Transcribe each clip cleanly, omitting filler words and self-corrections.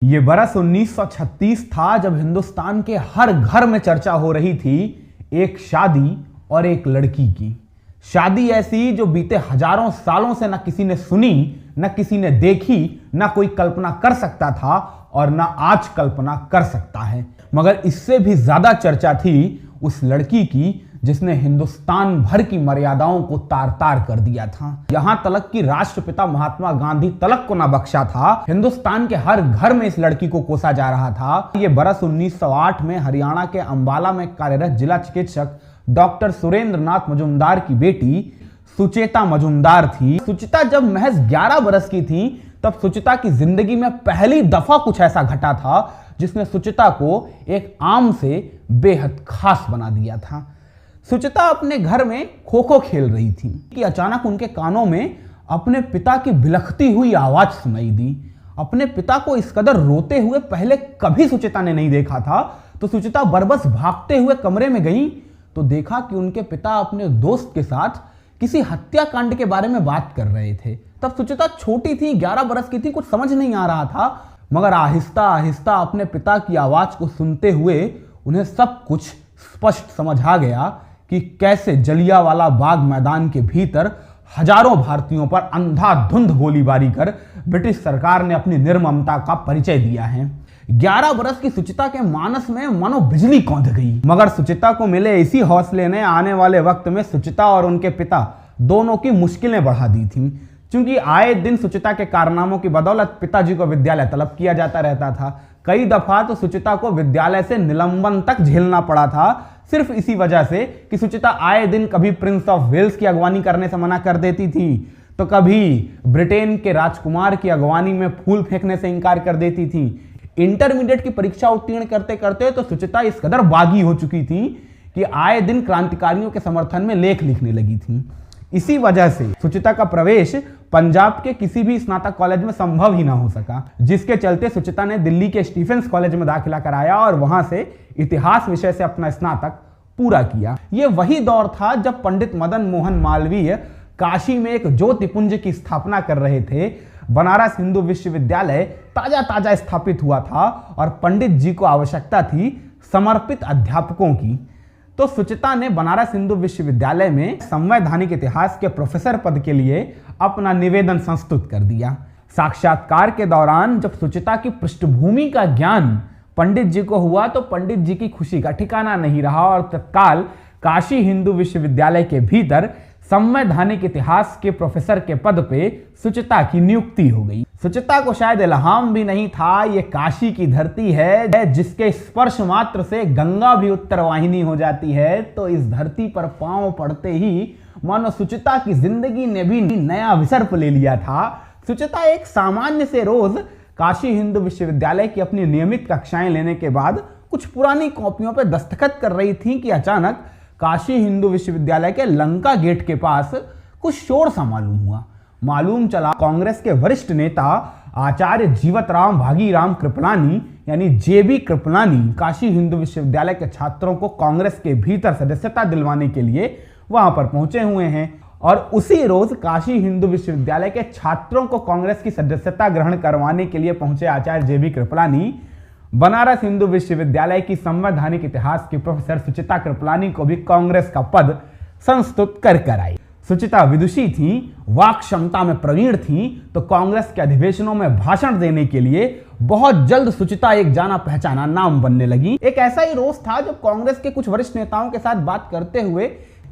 ये बरस 1936 था जब हिंदुस्तान के हर घर में चर्चा हो रही थी एक शादी और एक लड़की की। शादी ऐसी जो बीते हजारों सालों से न किसी ने सुनी, न किसी ने देखी, न कोई कल्पना कर सकता था और न आज कल्पना कर सकता है। मगर इससे भी ज्यादा चर्चा थी उस लड़की की जिसने हिंदुस्तान भर की मर्यादाओं को तार तार कर दिया था। यहां तलक कि राष्ट्रपिता महात्मा गांधी तलक को न बख्शा था। हिंदुस्तान के हर घर में इस लड़की को कोसा जा रहा था। ये बरस 1908 में हरियाणा के अंबाला में कार्यरत जिला चिकित्सक डॉक्टर सुरेंद्र नाथ मजुमदार की बेटी सुचेता मजुमदार थी। सुचिता जब महज 11 बरस की थी तब सुचिता की जिंदगी में पहली दफा कुछ ऐसा घटा था जिसने सुचिता को एक आम से बेहद खास बना दिया था। सुचिता अपने घर में खो खो खेल रही थी कि अचानक उनके कानों में अपने पिता की बिलखती हुई आवाज सुनाई दी। अपने पिता को इस कदर रोते हुए पहले कभी सुचिता ने नहीं देखा था। तो सुचिता बरबस भागते हुए कमरे में गई तो देखा कि उनके पिता अपने दोस्त के साथ किसी हत्याकांड के बारे में बात कर रहे थे। तब सुचिता छोटी थी, 11 बरस की थी, कुछ समझ नहीं आ रहा था। मगर आहिस्ता आहिस्ता अपने पिता की आवाज को सुनते हुए उन्हें सब कुछ स्पष्ट समझ आ गया कि कैसे जलियांवाला बाग मैदान के भीतर हजारों भारतीयों पर अंधाधुंध गोलीबारी कर ब्रिटिश सरकार ने अपनी निर्ममता का परिचय दिया है। 11 बरस की सुचिता के मानस में मानो बिजली कौंध गई। मगर सुचिता को मिले इसी हौसले ने आने वाले वक्त में सुचिता और उनके पिता दोनों की मुश्किलें बढ़ा दी थी। क्योंकि आए दिन सुचिता के कारनामों की बदौलत पिताजी को विद्यालय तलब किया जाता रहता था। कई दफा तो सुचिता को विद्यालय से निलंबन तक झेलना पड़ा था, सिर्फ इसी वजह से कि सुचिता आए दिन कभी प्रिंस ऑफ वेल्स की अगवानी करने से मना कर देती थी, तो कभी ब्रिटेन के राजकुमार की अगवानी में फूल फेंकने से इनकार कर देती थी। इंटरमीडिएट की परीक्षा उत्तीर्ण करते करते तो सुचिता इस कदर बागी हो चुकी थी कि आए दिन क्रांतिकारियों के समर्थन में लेख लिखने लगी थी। इसी वजह से सुचिता का प्रवेश पंजाब के किसी भी स्नातक कॉलेज में संभव ही ना हो सका, जिसके चलते सुचिता ने दिल्ली के स्टीफेंस कॉलेज में दाखिला कराया और वहां से इतिहास विषय से अपना स्नातक पूरा किया। यह वही दौर था जब पंडित मदन मोहन मालवीय काशी में एक ज्योतिपुंज की स्थापना कर रहे थे। बनारस हिंदू विश्वविद्यालय ताजा ताजा स्थापित हुआ था और पंडित जी को आवश्यकता थी समर्पित अध्यापकों की। तो सुचिता ने बनारस हिंदू विश्वविद्यालय में संवैधानिक इतिहास के प्रोफेसर पद के लिए अपना निवेदन संस्तुत कर दिया। साक्षात्कार के दौरान जब सुचिता की पृष्ठभूमि का ज्ञान पंडित जी को हुआ तो पंडित जी की खुशी का ठिकाना नहीं रहा और तत्काल काशी हिंदू विश्वविद्यालय के भीतर संवैधानिक इतिहास के प्रोफेसर के पद पे सुचिता की नियुक्ति हो गई। सुचिता को शायद इल्हाम भी नहीं था ये काशी की धरती है जिसके स्पर्श मात्र से गंगा भी उत्तरवाहिनी हो जाती है। तो इस धरती पर पांव पड़ते ही मानो सुचिता की जिंदगी ने भी नया विसर्प ले लिया था। सुचिता एक सामान्य से रोज काशी हिंदू विश्वविद्यालय की अपनी नियमित कक्षाएं लेने के बाद कुछ पुरानी कॉपियों पर दस्तखत कर रही थी कि अचानक काशी हिंदू विश्वविद्यालय के लंका गेट के पास कुछ शोर सा मालूम हुआ। मालूम चला कांग्रेस के वरिष्ठ नेता आचार्य जीवतराम भागीराम कृपलानी यानी जेबी कृपलानी काशी हिंदू विश्वविद्यालय के छात्रों को कांग्रेस के भीतर सदस्यता दिलवाने के लिए वहां पर पहुंचे हुए हैं। और उसी रोज काशी हिंदू विश्वविद्यालय के छात्रों को कांग्रेस की सदस्यता ग्रहण करवाने के लिए पहुंचे आचार्य जेबी कृपलानी बनारस हिंदू विश्वविद्यालय की संवैधानिक इतिहास की प्रोफेसर सुचिता कृपलानी को भी कांग्रेस का पद संस्तुत कर आई। सुचिता विदुषी थी, वाक क्षमता में प्रवीण थी, तो कांग्रेस के अधिवेशनों में भाषण देने के लिए बहुत जल्द सुचिता एक जाना पहचाना नाम बनने लगी। एक ऐसा ही रोज था जब कांग्रेस के कुछ वरिष्ठ नेताओं के साथ बात करते हुए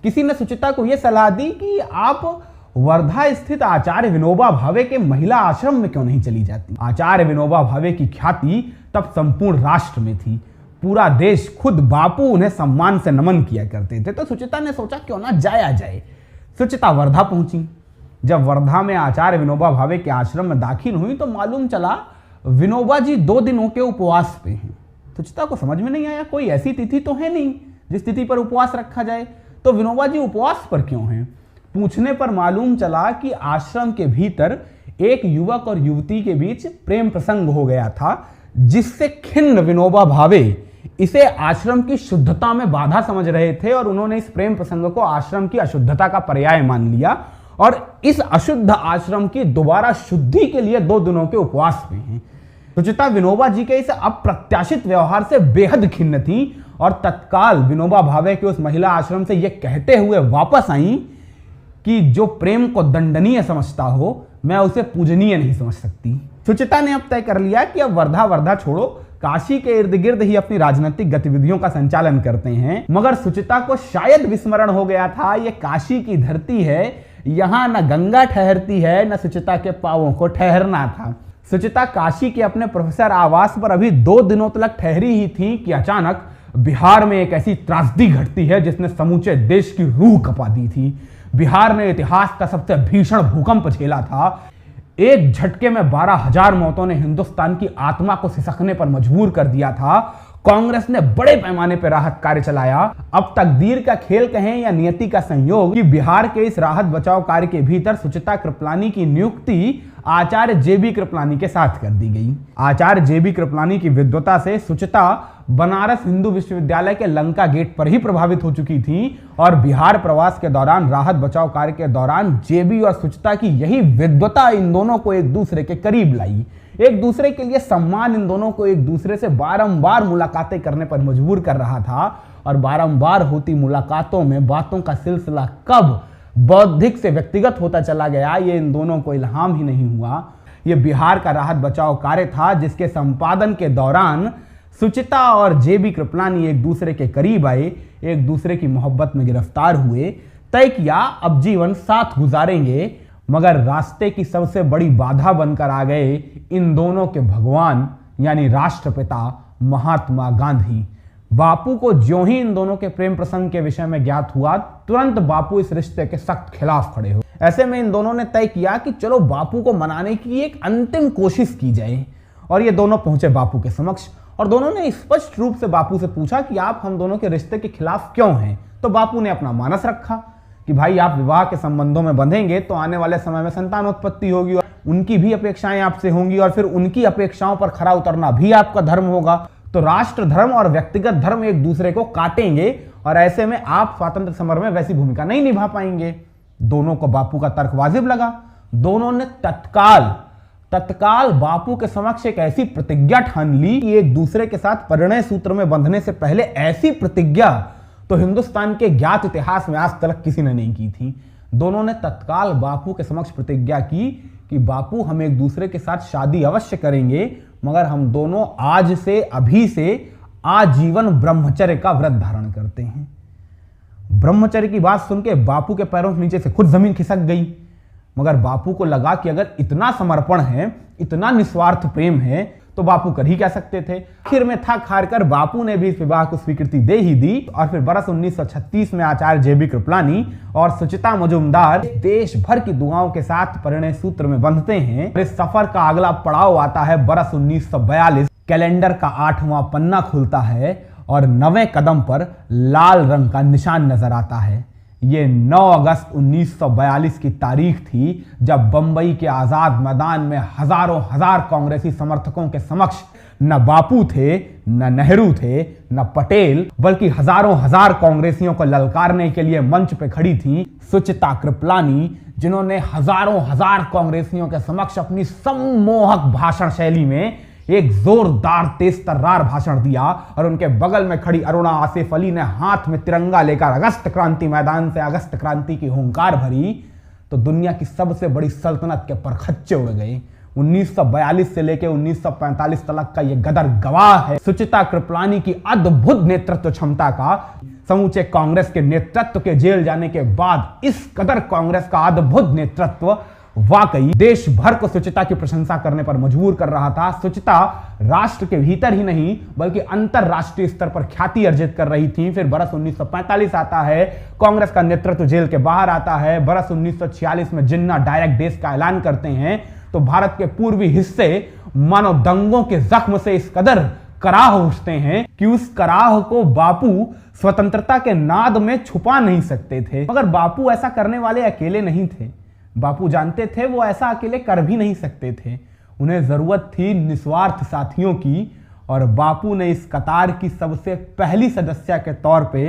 किसी ने सुचिता को यह सलाह दी कि आप वर्धा स्थित आचार्य विनोबा भावे के महिला आश्रम में क्यों नहीं चली जाती। आचार्य विनोबा भावे की ख्याति तब संपूर्ण राष्ट्र में थी। पूरा देश, खुद बापू उन्हें सम्मान से नमन किया करते थे। तो सुचिता ने सोचा क्यों ना जाया जाए। सुचिता वर्धा पहुंची। जब वर्धा में आचार्य विनोबा भावे के आश्रम में दाखिल हुई तो मालूम चला विनोबा जी 2 दिनों के उपवास पे हैं। सुचिता को समझ में नहीं आया, कोई ऐसी तिथि तो है नहीं जिस तिथि पर उपवास रखा जाए, तो विनोबा जी उपवास पर क्यों हैं। पूछने पर मालूम चला कि आश्रम के भीतर एक युवक और युवती के बीच प्रेम प्रसंग हो गया था, जिससे खिन्न विनोबा भावे इसे आश्रम की शुद्धता में बाधा समझ रहे थे और उन्होंने इस प्रेम प्रसंग को आश्रम की अशुद्धता का पर्याय मान लिया और इस अशुद्ध आश्रम की दोबारा शुद्धि के लिए 2 दिनों के उपवास में हैं। सुचिता विनोबा जी के इस अप्रत्याशित व्यवहार से बेहद खिन्न थी और तत्काल विनोबा भावे के उस महिला आश्रम से यह कहते हुए वापस आई कि जो प्रेम को दंडनीय समझता हो, मैं उसे पूजनीय नहीं समझ सकती। सुचिता ने अब तय कर लिया कि अब वर्धा छोड़ो, काशी के इर्द गिर्द ही अपनी राजनीतिक गतिविधियों का संचालन करते हैं। मगर सुचिता को शायद विस्मरण हो गया था, यह काशी की धरती है, यहां न गंगा ठहरती है, न सुचिता के पांवों को ठहरना था। सुचिता काशी के अपने प्रोफेसर आवास पर अभी 2 दिनों तक ठहरी ही थी कि अचानक बिहार में एक ऐसी त्रासदी घटती है जिसने समूचे देश की रूह कपा दी थी। बिहार ने इतिहास का सबसे भीषण भूकंप झेला था। एक झटके में 12,000 मौतों ने हिंदुस्तान की आत्मा को सिसकने पर मजबूर कर दिया था। कांग्रेस ने बड़े पैमाने पर राहत कार्य चलाया। अब तकदीर का खेल कहें या नियति का संयोग कि बिहार के इस राहत बचाव कार्य के भीतर सुचिता कृपलानी की नियुक्ति आचार्य जेबी कृपलानी के साथ कर दी गई। आचार्य जेबी कृपलानी की विद्वता से सुचिता बनारस हिंदू विश्वविद्यालय के लंका गेट पर ही प्रभावित हो चुकी थी और बिहार प्रवास के दौरान, राहत बचाव कार्य के दौरान जेबी और सुचिता की यही विद्वता इन दोनों को एक दूसरे के करीब लाई। एक दूसरे के लिए सम्मान इन दोनों को एक दूसरे से बारंबार मुलाकातें करने पर मजबूर कर रहा था और बारंबार होती मुलाकातों में बातों का सिलसिला कब बौद्धिक से व्यक्तिगत होता चला गया, ये इन दोनों को इल्हाम ही नहीं हुआ। ये बिहार का राहत बचाव कार्य था जिसके संपादन के दौरान सुचिता और जेबी कृपलानी एक दूसरे के करीब आए, एक दूसरे की मोहब्बत में गिरफ्तार हुए, तय किया अब जीवन साथ गुजारेंगे। मगर रास्ते की सबसे बड़ी बाधा बनकर आ गए इन दोनों के भगवान यानी राष्ट्रपिता महात्मा गांधी। बापू को ज्यों ही इन दोनों के प्रेम प्रसंग के विषय में ज्ञात हुआ, तुरंत बापू इस रिश्ते के सख्त खिलाफ खड़े हो। ऐसे में इन दोनों ने तय किया कि चलो बापू को मनाने की एक अंतिम कोशिश की जाए और ये दोनों पहुंचे बापू के समक्ष और दोनों ने स्पष्ट रूप से बापू से पूछा कि आप हम दोनों के रिश्ते के खिलाफ क्यों हैं। तो बापू ने अपना मानस रखा कि भाई आप विवाह के संबंधों में बंधेंगे तो आने वाले समय में संतानोत्पत्ति होगी और उनकी भी अपेक्षाएं आपसे होंगी और फिर उनकी अपेक्षाओं पर खरा उतरना भी आपका धर्म होगा। तो राष्ट्र धर्म और व्यक्तिगत धर्म एक दूसरे को काटेंगे और ऐसे में आप स्वातंत्र समर में वैसी भूमिका नहीं निभा पाएंगे। दोनों को बापू का तर्क वाजिब लगा। दोनों ने तत्काल बापू के समक्ष एक ऐसी प्रतिज्ञा ठान ली कि एक दूसरे के साथ परिणय सूत्र में बंधने से पहले ऐसी प्रतिज्ञा तो हिंदुस्तान के ज्ञात इतिहास में आज तक किसी ने नहीं की थी। दोनों ने तत्काल बापू के समक्ष प्रतिज्ञा की कि बापू हम एक दूसरे के साथ शादी अवश्य करेंगे, मगर हम दोनों आज से अभी से आजीवन ब्रह्मचर्य का व्रत धारण करते हैं। ब्रह्मचर्य की बात सुन के बापू के पैरों के नीचे से खुद जमीन खिसक गई। मगर बापू को लगा कि अगर इतना समर्पण है, इतना निस्वार्थ प्रेम है तो बापू कर ही क्या सकते थे। आखिर में थक हार कर बापू ने भी इस विवाह को स्वीकृति दे ही दी और फिर बरस 1936 में आचार्य जेबी कृपलानी और सुचिता मजुमदार देश भर की दुआओं के साथ परिणय सूत्र में बंधते हैं। इस सफर का अगला पड़ाव आता है बरस 1942। कैलेंडर का 8वां पन्ना खुलता है और 9वें कदम पर लाल रंग का निशान नजर आता है। ये 9 अगस्त 1942 की तारीख थी जब बंबई के आजाद मैदान में हजारों हजार कांग्रेसी समर्थकों के समक्ष न बापू थे, न नेहरू थे, न पटेल, बल्कि हजारों हजार कांग्रेसियों को ललकारने के लिए मंच पे खड़ी थी सुचिता कृपलानी, जिन्होंने हजारों हजार कांग्रेसियों के समक्ष अपनी सम्मोहक भाषण शैली में एक जोरदार तेज तर्रार भाषण दिया और उनके बगल में खड़ी अरुणा आसिफ अली ने हाथ में तिरंगा लेकर अगस्त क्रांति मैदान से अगस्त क्रांति की हुंकार भरी तो दुनिया की सबसे बड़ी सल्तनत के परखच्चे उड़ गए। 1942 से लेकर 1945 तक का यह गदर गवाह है सुचिता कृपलानी की अद्भुत नेतृत्व क्षमता का। समूचे कांग्रेस के नेतृत्व के जेल जाने के बाद इस कदर कांग्रेस का अद्भुत नेतृत्व वाकई देश भर को सुचिता की प्रशंसा करने पर मजबूर कर रहा था। सुचिता राष्ट्र के भीतर ही नहीं बल्कि अंतरराष्ट्रीय स्तर पर ख्याति अर्जित कर रही थी। फिर बरस 1945 आता है, कांग्रेस का नेतृत्व जेल के बाहर आता है। बरस 1946 में जिन्ना डायरेक्ट देश का ऐलान करते हैं तो भारत के पूर्वी हिस्से मानो दंगों के जख्म से इस कदर कराह उठते हैं कि उस कराह को बापू स्वतंत्रता के नाद में छुपा नहीं सकते थे। मगर बापू ऐसा करने वाले अकेले नहीं थे। बापू जानते थे वो ऐसा अकेले कर भी नहीं सकते थे। उन्हें जरूरत थी निस्वार्थ साथियों की और बापू ने इस कतार की सबसे पहली सदस्य के तौर पे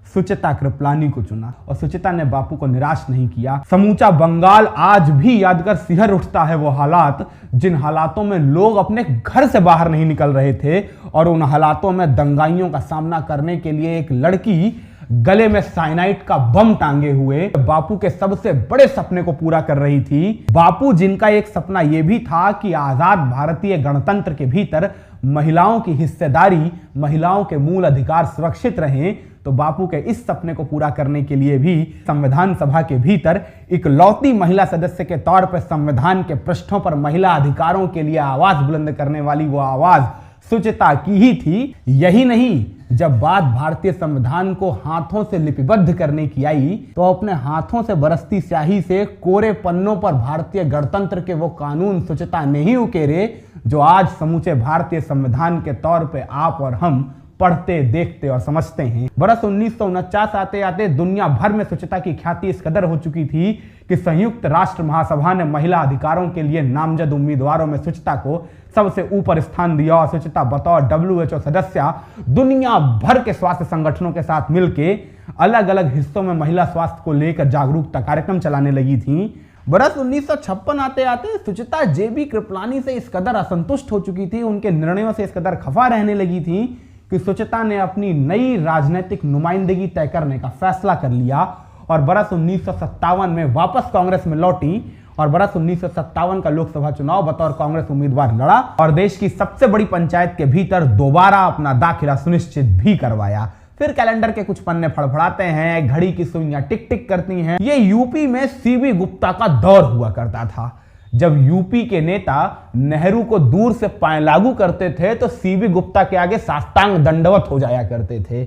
सुचिता कृपलानी को चुना और सुचिता ने बापू को निराश नहीं किया। समूचा बंगाल आज भी याद कर सिहर उठता है वो हालात, जिन हालातों में लोग अपने घर से बाहर नहीं निकल रहे थे और उन हालातों में दंगाइयों का सामना करने के लिए एक लड़की गले में साइनाइड का बम टांगे हुए बापू के सबसे बड़े सपने को पूरा कर रही थी। बापू जिनका एक सपना यह भी था कि आजाद भारतीय गणतंत्र के भीतर महिलाओं की हिस्सेदारी, महिलाओं के मूल अधिकार सुरक्षित रहें, तो बापू के इस सपने को पूरा करने के लिए भी संविधान सभा के भीतर इकलौती महिला सदस्य के तौर पर संविधान के पृष्ठों पर महिला अधिकारों के लिए आवाज बुलंद करने वाली वो आवाज सुचिता की ही थी। यही नहीं, जब बात भारतीय संविधान को हाथों से लिपिबद्ध करने की आई तो अपने हाथों से बरसती स्याही से कोरे पन्नों पर भारतीय गणतंत्र के वो कानून सुचिता नहीं उकेरे जो आज समूचे भारतीय संविधान के तौर पे आप और हम पढ़ते, देखते और समझते हैं। बरस 1949 आते आते दुनिया भर में सुचिता की ख्याति इस कदर हो चुकी थी कि संयुक्त राष्ट्र महासभा ने महिला अधिकारों के लिए नामजद उम्मीदवारों में सुचिता को सबसे ऊपर स्थान दिया और सुचिता बतौर WHO सदस्य दुनिया भर के स्वास्थ्य संगठनों के साथ मिलकर अलग अलग हिस्सों में महिला स्वास्थ्य को लेकर जागरूकता कार्यक्रम चलाने लगी थी। बरस 1956 आते आते सुचिता JB कृपलानी से इस कदर असंतुष्ट हो चुकी थी, उनके निर्णयों से इस कदर खफा रहने लगी थी कि सुचिता ने अपनी नई राजनीतिक नुमाइंदगी तय करने का फैसला कर लिया और बरस 1957 में वापस कांग्रेस में लौटी और बरस 1957 का लोकसभा चुनाव बतौर कांग्रेस उम्मीदवार लड़ा और देश की सबसे बड़ी पंचायत के भीतर दोबारा अपना दाखिला सुनिश्चित भी करवाया। फिर कैलेंडर के कुछ पन्ने फड़फड़ाते हैं, घड़ी की सुइयां टिक टिक करती हैं। ये यूपी में CB गुप्ता का दौर हुआ करता था। जब यूपी के नेता नेहरू को दूर से पाए लागू करते थे तो CB गुप्ता के आगे साष्टांग दंडवत हो जाया करते थे।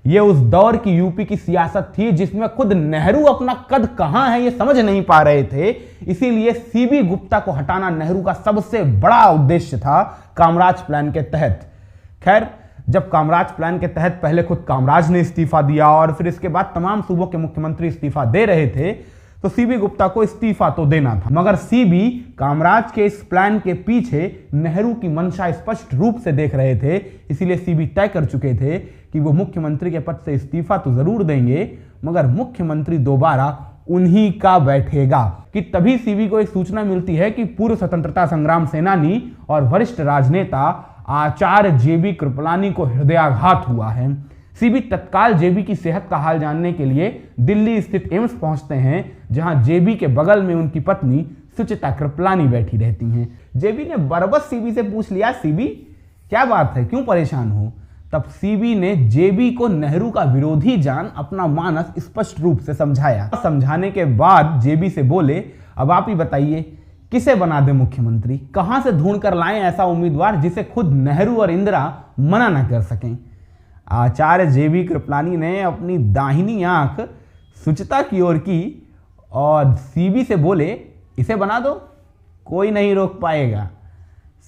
ये उस दौर की यूपी की सियासत थी जिसमें खुद नेहरू अपना कद कहां है ये समझ नहीं पा रहे थे, इसीलिए CB गुप्ता को हटाना नेहरू का सबसे बड़ा उद्देश्य था कामराज प्लान के तहत। खैर, जब कामराज प्लान के तहत पहले खुद कामराज ने इस्तीफा दिया और फिर इसके बाद तमाम सूबों के मुख्यमंत्री इस्तीफा दे रहे थे तो CB गुप्ता को इस्तीफा तो देना था, मगर CB कामराज के इस प्लान के पीछे नेहरू की मंशा स्पष्ट रूप से देख रहे थे, इसीलिए CB तय कर चुके थे कि वो मुख्यमंत्री के पद से इस्तीफा तो जरूर देंगे मगर मुख्यमंत्री दोबारा उन्हीं का बैठेगा। कि तभी CB को एक सूचना मिलती है कि पूर्व स्वतंत्रता संग्राम सेनानी और वरिष्ठ राजनेता आचार्य JB कृपलानी को हृदयाघात हुआ है। CB तत्काल JB की सेहत का हाल जानने के लिए दिल्ली स्थित एम्स पहुंचते हैं जहां JB के बगल में उनकी पत्नी सुचिता कृपलानी बैठी रहती हैं। JB ने बरबस CB से पूछ लिया, CB क्या बात है, क्यों परेशान हो? तब CB ने JB को नेहरू का विरोधी जान अपना मानस स्पष्ट रूप से समझाया। समझाने के बाद JB से बोले, अब आप ही बताइए किसे बना दे मुख्यमंत्री, कहां से ढूंढ कर लाएं ऐसा उम्मीदवार जिसे खुद नेहरू और इंदिरा मना न कर सकें। आचार्य JB कृपलानी ने अपनी दाहिनी आंख सुचिता की ओर की और CB से बोले, इसे बना दो, कोई नहीं रोक पाएगा।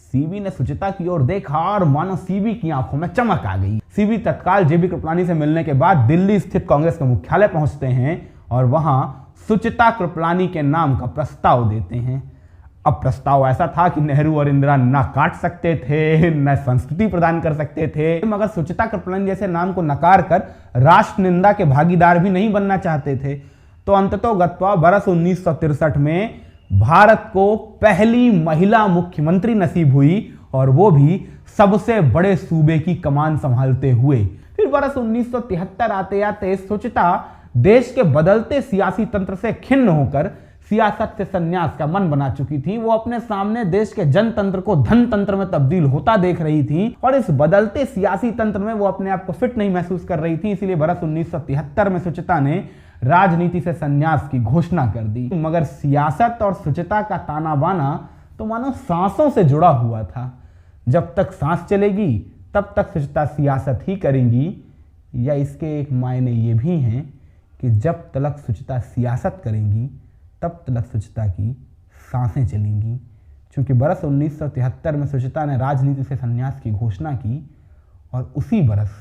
CB ने सुचिता की ओर देखा और मानो CB की आंखों में चमक आ गई। CB तत्काल JB कृपलानी से मिलने के बाद दिल्ली स्थित कांग्रेस के मुख्यालय पहुंचते हैं और वहां सुचिता कृपलानी के नाम का प्रस्ताव देते हैं। अब प्रस्ताव ऐसा था कि नेहरू और इंदिरा ना काट सकते थे, न संस्कृति प्रदान कर सकते थे, मगर सुचिता कृपलानी जैसे नाम को नकार कर राष्ट्र निंदा के भागीदार भी नहीं बनना चाहते थे। तो अंततोगत्वा बरस 1963 में भारत को पहली महिला मुख्यमंत्री नसीब हुई और वो भी सबसे बड़े सूबे की कमान संभालते हुए। फिर बरस 1973 आते आते सुचिता देश के बदलते सियासी तंत्र से खिन्न होकर सियासत से संन्यास का मन बना चुकी थी। वो अपने सामने देश के जनतंत्र को धन तंत्र में तब्दील होता देख रही थी और इस बदलते सियासी तंत्र में वो अपने आप को फिट नहीं महसूस कर रही थी। इसीलिए बरस 1973 में सुचिता ने राजनीति से संन्यास की घोषणा कर दी। मगर सियासत और सुचिता का ताना बाना तो मानो सांसों से जुड़ा हुआ था। जब तक सांस चलेगी तब तक सुचिता सियासत ही करेंगी, या इसके एक मायने ये भी हैं कि जब तक सुचिता सियासत करेंगी तब तक सुचिता की सांसें चलेंगी। क्योंकि बरस 1973 में सुचिता ने राजनीति से संन्यास की घोषणा की और उसी बरस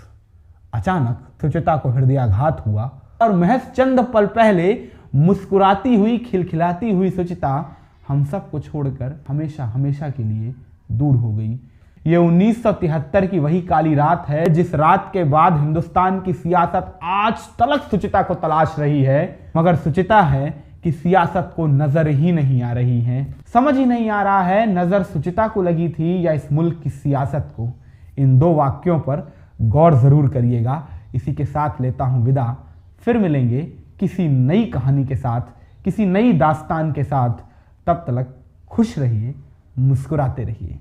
अचानक सुचिता को हृदयाघात हुआ और महज चंद पल पहले मुस्कुराती हुई, खिलखिलाती हुई सुचिता हम सब को छोड़कर हमेशा हमेशा के लिए दूर हो गई। ये 1973 की वही काली रात है जिस रात के बाद हिंदुस्तान की सियासत आज तलक सुचिता को तलाश रही है, मगर सुचिता है कि सियासत को नजर ही नहीं आ रही है। समझ ही नहीं आ रहा है नजर सुचिता को लगी थी या इस मुल्क की सियासत को। इन दो वाक्यों पर गौर जरूर करिएगा। इसी के साथ लेता हूं विदा। फिर मिलेंगे किसी नई कहानी के साथ, किसी नई दास्तान के साथ। तब तक खुश रहिए, मुस्कुराते रहिए।